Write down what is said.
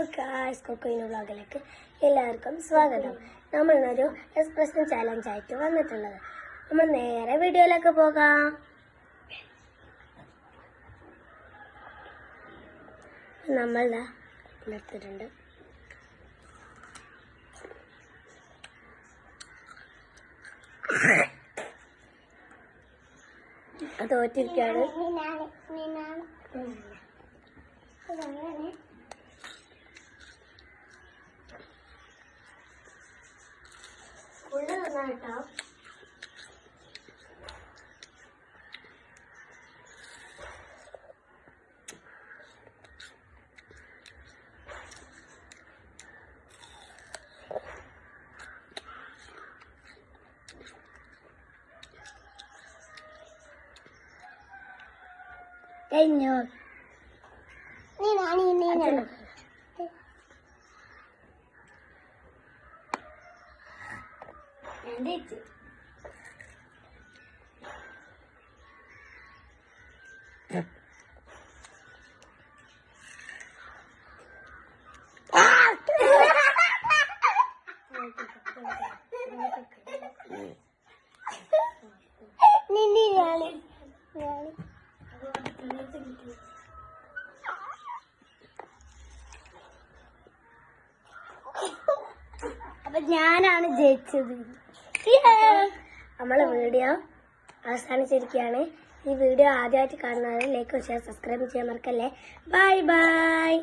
Hello guys, കൊക്കോയിന് വ്ളോഗിലേക്ക് എല്ലാവർക്കും സ്വാഗതം. നമ്മളിന്നൊരു എക്സ്പ്രഷൻ ചാലഞ്ച് ആയിട്ട് വന്നിട്ടുള്ളത്. നമ്മൾ നേരെ വീഡിയോയിലേക്ക് പോകാം. നമ്മൾ എടുത്തിട്ടുണ്ട്. തോറ്റിരിക്കാണ്. ഉള്ള നന്നായിട്ടോ. കഴിഞ്ഞോ? അപ്പൊ ഞാനാണ് ജയിച്ചത്. നമ്മളെ വീഡിയോ അവസാനിച്ചിരിക്കുകയാണ്. ഈ വീഡിയോ ആദ്യമായിട്ട് കാണുന്നവർ ലൈക്ക് ഷെയർ സബ്സ്ക്രൈബ് ചെയ്യാൻ മറക്കല്ലേ. Bye bye.